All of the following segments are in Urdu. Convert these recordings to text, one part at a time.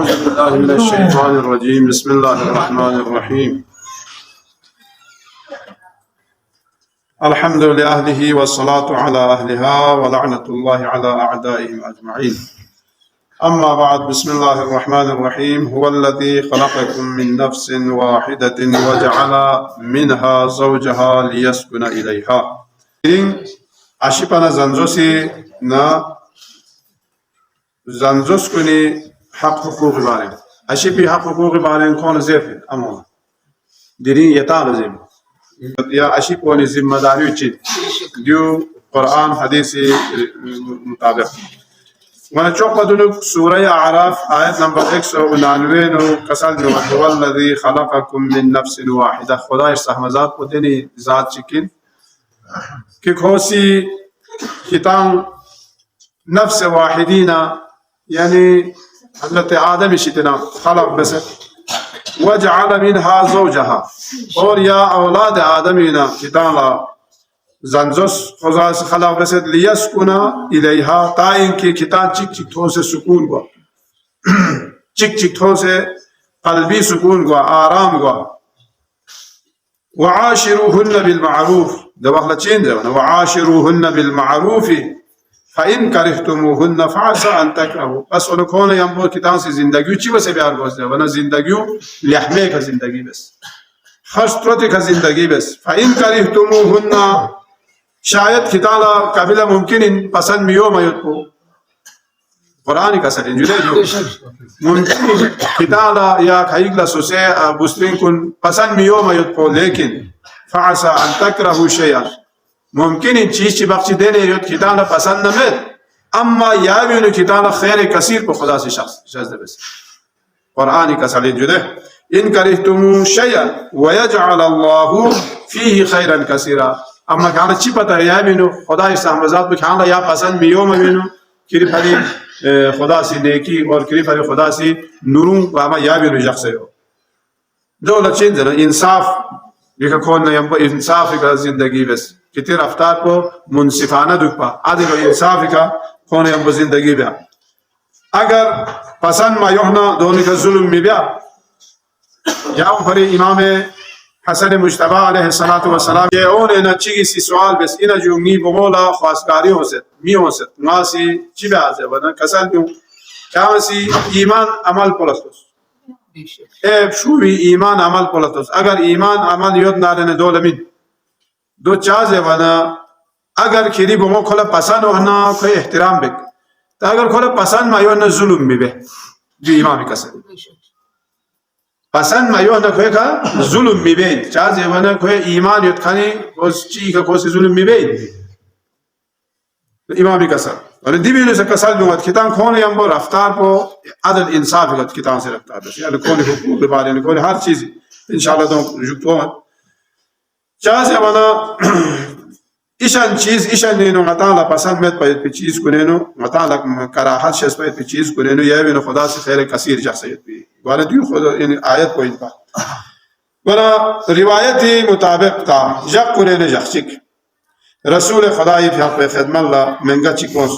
أعوذ بالله من الشيطان الرجيم. بسم الله الرحمن الرحيم. الحمد لأهله والصلاة على أهلها ولعنة الله على أعدائهم أجمعين. أما بعد، بسم الله الرحمن الرحيم. هو الذي خلقكم من نفس واحدة وجعل منها زوجها ليسكن إليها. أشيبنا زنجوسي نا زنجوس كني حق حقوق بارين. أشيبي حق حقوق بارين كون زيفين أمونا ديرين يتعال زيم يا أشيب وني ذمداري وشيد ديو قرآن حديثي مطابق. وانا شوق بدونك سورة أعراف آية نمبر 199 كسل هو الذي خلقكم من نفس واحدة. خدا استحمزات ودني ذات شكل كي خوسي كتان نفس واحدين، يعني التي آدم شتنا خلق بس وجعل منها زوجها. اور يا أولاد آدمنا كتان زنجوس خدا خلق بس ليسكن إليها تاين كي كتان چك چك ثوسه سكون گوا چك چك ثوسه قلبي سكون گوا آرام گوا. وعاشروهن بالمعروف دواخلا چين ده وعاشروهن بالمعروف فإن كرهتموهن فعسى أن تكرهوا. بس اون کون يمبو كتان سي زندگی چی واسه بیار گوزده ونا زندگی لحمه کا زندگی بس خشترت کا زندگی بس. فإن كرهتموهن شاید کتالا قبل ممکن پسند میو میوت کو قرآن کا سر انجیل جو ممکن کتالا یا خیگلا سوسه بوسترین کن پسند میو میوت کو، لیکن فعسى أن تكرهوا شيئا ممكن چیز چی بخشی دینے یوت کتالا پسند نمید، اما یابینو کتالا خیر کثیر کو خدا سے شخص دے بس. قرآن کا سر انجیل إن كرهتموا شيئا ويجعل الله فيه خيرا كثيرا. اما کانا چی پتہ ہے یابینو خدا استحمزات بکھانا یا پسند میو مبینو کری پھری خدا سی نیکی اور کری پھری خدا سی نوروں واما یابینو شخص ہو. دولت چین زنا انصاف بیکا کون نیم انصاف کا زندگی بس کتی رفتار کو منصفانہ دکھپا عدل و انصاف کا کون نیم زندگی بیا. اگر پسند ما یوحنا دونی کا ظلم می بیا جاؤ پھری امام حسن مجتبی علیہ الصلوۃ والسلام یہ اون نہ چیگی سی سوال بس اینا جو می بولا خواستگاری ہو ست می ہو ست ماسی چی بیاز ہے ورنہ کسل کیوں کیا سی ایمان عمل پلسوس اے شوی ایمان عمل پلسوس. اگر ایمان عمل یود نارن دولمین دو چاز ہے ورنہ اگر کھری بمو کھلا پسند ہونا کوئی احترام بک تو اگر کھلا پسند ما یون ظلم بھی بے جو ایمان کسل پسند ما یون کوئی کا ظلم می بین چاز ہے ورنہ کوئی ایمان یود کھانی اس چی کا کوئی ظلم می بین امام کسل. اور دیوی سے کسل جو کتان کون یم بو رفتار کو عدل انصاف کا کتان سے رفتار بس یعنی کون حقوق کے بارے میں کون ہر چیز انشاءاللہ تو جوتو چاز ہے ورنہ ایشان چیز ایشان نینو متعلق پسند میں پہ چیز کو نینو متعلق کراہت شس پہ چیز کو نینو یہ بھی خدا سے خیر کثیر شخصیت بھی والے دیو خدا یعنی آیت کو ان کا ورنہ روایتی مطابق تا جق کو نینو جخشک رسول خدای فی حق خدمت اللہ منگا چکوس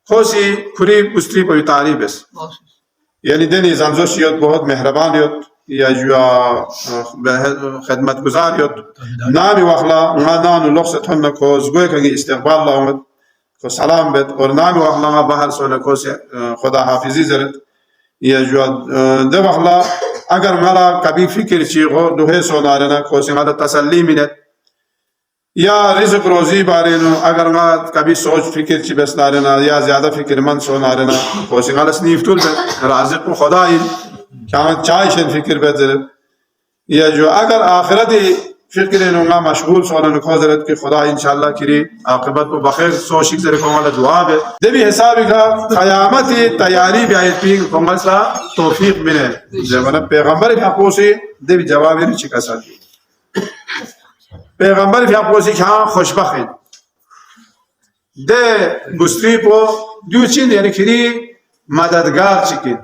خوشی کھری پستری پر تعریف ہے یعنی دینی زنجوش یوت بہت مہربان یوت یا جو خدمت گزار یوت نامی واخلا نانو لغست ہن کوز گوئے کنگی استقبال اللہ کو سلام بیت اور نامی واخلا بہر سونے کو سے خدا حافظی زرد یا جو دے واخلا اگر مالا کبھی فکر چیغو دوہے سونارنا کو سے مالا تسلی منت یا رزق روزی بارے نو اگر ما کبھی سوچ فکر چی بس نارنا یا زیادہ فکر مند سو نارنا کوسی غلط نیفتول بے رازق کو خدا ہی کیا چائشن فکر بے ذرد یا جو اگر آخرتی فکر نو ما مشغول سونا نو خوزرت کہ خدا انشاءاللہ کری عاقبت کو بخیر سوشک ذرے کو مالا دعا بے دے بھی حسابی کا قیامتی تیاری بھی آیت پینگ کنگلسا توفیق ملے جب پیغمبر حقو سے دے بھی جوابی نہیں چکا ساتھی پیغمبر فی اپوسی کہ ہاں خوشبخت دے گستری پو دیو چین یعنی کھری مددگار چکن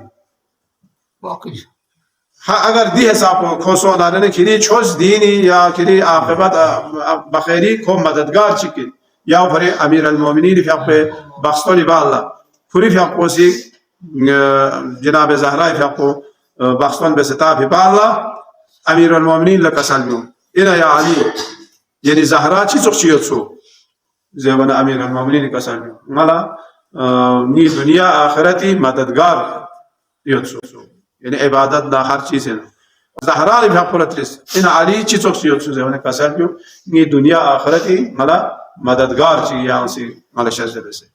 ہاں اگر دی حساب کو کھوسو نارنے کھری چھوز دینی یا کھری عاقبت بخیری کو مددگار چکن یا پھر امیر المومنین فی اپوسی بخستولی با اللہ پھری فی اپوسی جناب زهراء فيقو بخصون بستاب بالله أمير المؤمنين لك سلمون إنا يا علي يعني زهراء چی شخصيته زيونا أمير المؤمنين كسلمون مالا ني دنيا آخرتي مددگار يوتسو يعني عبادت دا هر چیز ہے زهراء فيقو ترس إنا علي چی شخصيته زيونا كسلمون ني دنيا آخرتي مالا مددگار چی يعني سي مالا شجره سے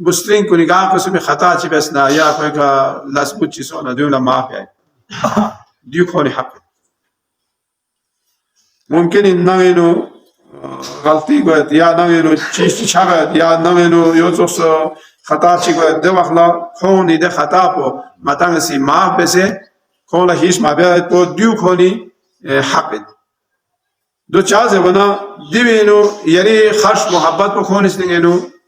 بسترين كوني قاعد قسمي خطأ شيء بس نايا كويكا لاسبوت شيء صار نديونا ما في ديو كوني حق ممكن إن نعينو غلطي قد يا نعينو شيء شغل يا نعينو يوزوس خطأ شيء قد ده وقلا كوني ده خطأ بو ما تانسي ما بس كون هيش ما بيا بو ديو كوني حق دو چازه بنا ديوينو يري خش محبت بو كوني سنينو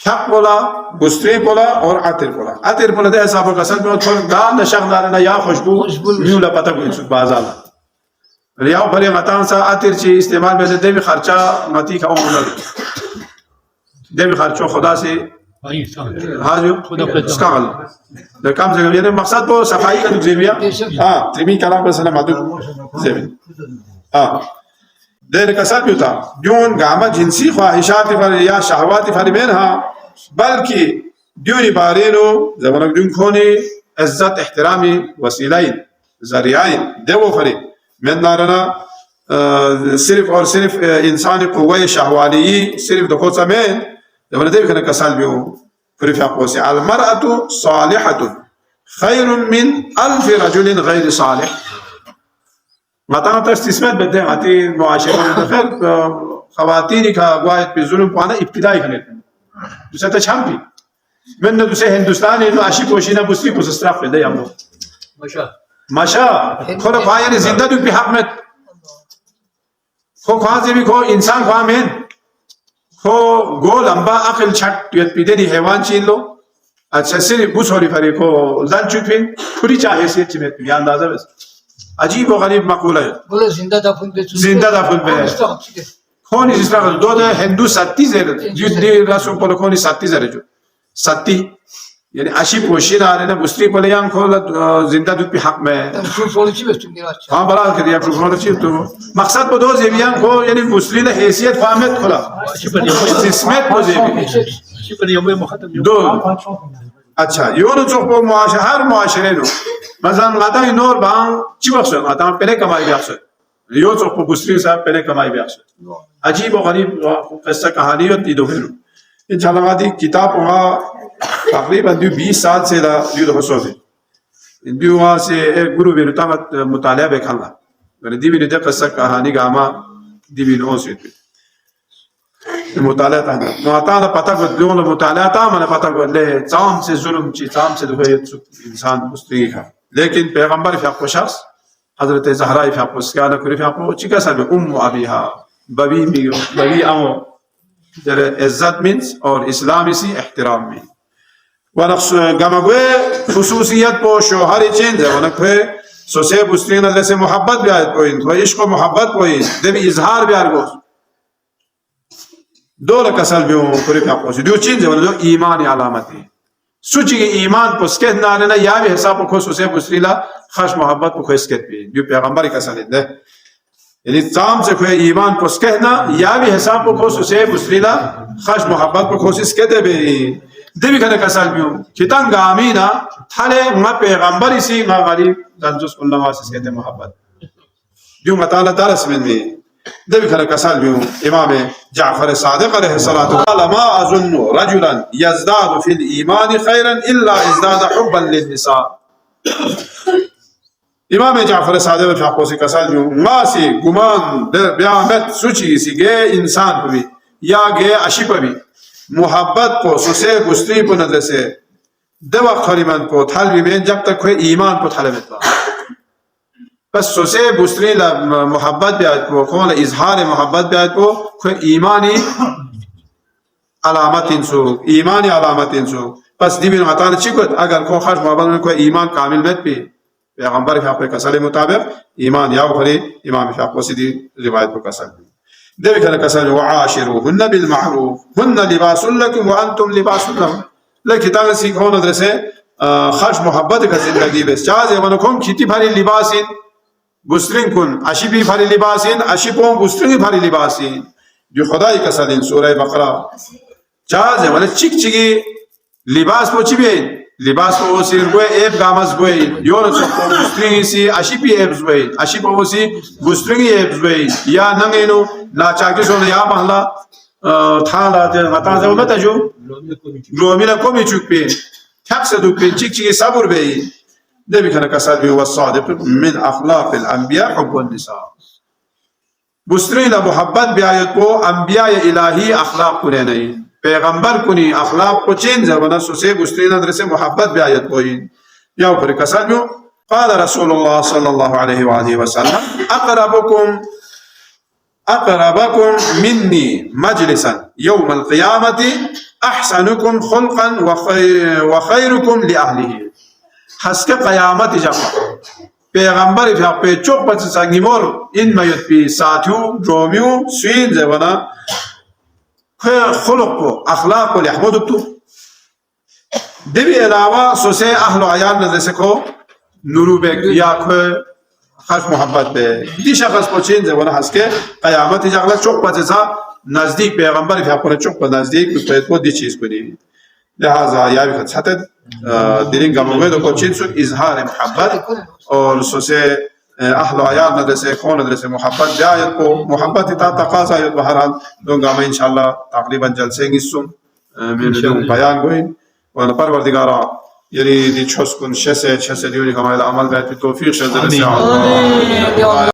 حق بولا بستری بولا اور عطر بولا عطر بولا ده حساب کسل بیو تھوڑ دان نشغ دارنا یا خوشبو میولا پتہ کوئی سو بازار ریاو پھری متان سا عطر چی استعمال میں دے بھی خرچہ متی کا عمر دے بھی خرچو خدا سے ہاں جو اسکال ده کام سے یعنی مقصد وہ صفائی کا زیبیا ہاں ترمی کلام پر سلام ادو زیبیا ہاں دیر کسل بیو تا جون گاما جنسی خواہشات فر یا شہوات فر منها بلکہ دیونی بارینو زمانک دون کھونی عزت احترامی وسیلین ذریعین دیو فری من نارنا صرف اور صرف انسان قوی شہوالی صرف دکھو سمین زمان دیو کھنا کسال بیو فری فاقو سی المرأة صالحة خیر من 1000 رجل غیر صالح مطانا تا استثمت بدے آتی معاشرہ خیر خواتینی کا گوائد پی ظلم پانا ابتدائی کھنے دوسرا تا چھامپی من دوسرے ہندوستانی نو عشی پوشینا بسری پوس استراف پیدا یا مو ماشا خود خواہی زندہ دو پی حق میں خو خواہی بھی کھو انسان خواہ میں خو گو لمبا عقل چھٹ یت پیدے دی حیوان چین لو اچھا سری بوس ہوری پھری کو زن چوک پھر پوری چاہے سی اچھی میں یا اندازہ بس عجیب و غریب مقولہ ہے بولے زندہ دفن پہ زندہ دفن پہ خونی جس طرح دو دے ہندو ستی زیر جو دی رسول پولو خونی ستی زیر جو ستی یعنی اشی پوشین آرے نا بستری پولیان کھولا زندہ دو پی حق میں ہاں بلا کری اپنے کھولا چیز تو مقصد پو دو زیبیان کو یعنی بستری نا حیثیت فاہمت کھولا جسمیت پو زیبی دو اچھا یونو چوک پو ہر معاشرے نو مثلا غاتا ہی نور باہم چی وقت سو غاتا ہم پہلے کمائی بیاق سو یو چوک پو بستری صاحب پہلے کمائی بیاق سو عجیب و غریب قصہ کہانی ہوتی دو پھر انشاءاللہ غادی کتاب وہاں تقریباً 20 سال سے دیو دو حسو سے دیو وہاں سے ایک گروہ بھی نتامت مطالعہ بے کھانا یعنی دیوی نے دے قصہ کہانی گاما دیوی نے سے مطالعہ تا نواتانا پتہ کو دیو مطالعہ تا میں نے پتہ کو لے چام سے ظلم چی چام سے دکھے انسان مستری کا لیکن پیغمبر فی حق شخص حضرت زہرائی فی حق سکانہ کری فی حق چکا سا بے ام ابیہا ببی امو در عزت منس اور اسلامی سی احترام میں ونقص گمگوے خصوصیت پو شوہری چینز ہے ونقوے سوسے بسترین اللہ سے محبت بیاد پوئن تو عشق و محبت پوئن دبی اظہار بیار گوز دو لکسل بیوں پوری پیاپو سی دیو چینز ہے ونقوے ایمانی علامتی سوچی کہ ایمان پو سکت نارنا یا بھی حساب پو سوسے بسترین خش محبت پو سکت بھی دیو پیغمبری کسل اندے یعنی تام سے کوئی ایمان پس کہنا یا بھی حساب کو کھوس اسے بسریلا خش محبت کو کھوسس کہتے بھی دیوی کھنے کسال بیوں کتن گامینا تھالے ما پیغمبری سی ما غریب دنجس اللہ واسس کہتے محبت جو مطالعہ دارس من میں دیوی کھنے کسال بیوں امام جعفر صادق علیہ الصلاة قال ما اظن رجلا یزداد فی الایمان خیرا الا ازداد حبا للنساء امام جعفر صادق فاقو سے کسال جو ما سی گمان بیامت سوچی سی گئے انسان بھی یا گئے اشی بھی محبت کو سسے گستری کو نظر سے دو وقت خریمن کو تھال بھی میں جب تک کوئی ایمان کو تھال میں بس سسے گستری محبت بیاد کو کون اظہار محبت بیاد کو کوئی ایمانی علامت انسو ایمانی علامت انسو بس دیبین عطان چکت اگر کو خرش محبت میں کوئی ایمان کامل مت بھی پیغمبر فی حق کسل مطابق ایمان یاو فری امام فی حق سیدی روایت کو کسل دیوی کھنا کسل وعاشروهن بالمعروف هن لباس لکم وانتم لباس لهم لیکن تاگر سیکھو ندر سے خرش محبت کا زندگی بس چاہز ونکم کھیتی بھاری لباسین گسترین کن اشی بھی بھاری لباسین اشی پون گسترین بھاری لباسین جو خدای کسلین سورہ بقرہ چاہز ون چک چکی لباس پوچی بھی لباس کو اسی گوئے ایب گامز گوئے یون سکو گسترینگی سی اشی پی ایبز گوئے اشی پا اسی گسترینگی ایبز گوئے یا ننگینو ناچاکی سونا یا محلا تھالا دے غطان سے امتا جو لومینا کومی چوک پی تھک سے دو پی چک چکی صبر بے دے بھی کھنا کساد بھی والصادق من اخلاق الانبیاء حب النساء گسترین محبت بیایت کو انبیاء الہی اخلاق کو رہنے پیغمبر کنی اخلاق کو چین زبنا سسے گسترین ادر سے محبت بھی آیت کوئی یا پھر کسان جو قال رسول اللہ صلی اللہ علیہ وآلہ وسلم اقربکم منی مجلسا یوم القیامت احسنكم خلقا وخيركم لاهله حسك قیامت جاپا پیغمبر فی حق چوک پچ سنگیمور این میت پی ساتیو رومیو سوین زبانا خلق کو اخلاق کو لحمد تو دبی علاوہ سوسے اہل و عیال ندرسے کو نورو بیک یا کو خاص محبت به دی شخص پچین زبانا حسک قیامت جاگلا چوک پچ سا نزدیک پیغمبر فی حق چوک پچ نزدیک تو کو دی چیز کنی لہذا یا بھی خطت دلین گموگے تو کوچین سو اظہار محبت اور سوسے اہل و عیال ندرسے کون ندرسے محبت جایت کو محبت تا تقاضا یت بہرحال دو گام انشاءاللہ تقریبا جلسے گسم من بیان گوین وانا پروردگارا یری دی چھس کن شسے دیونی کمائل عمل بیت توفیق شد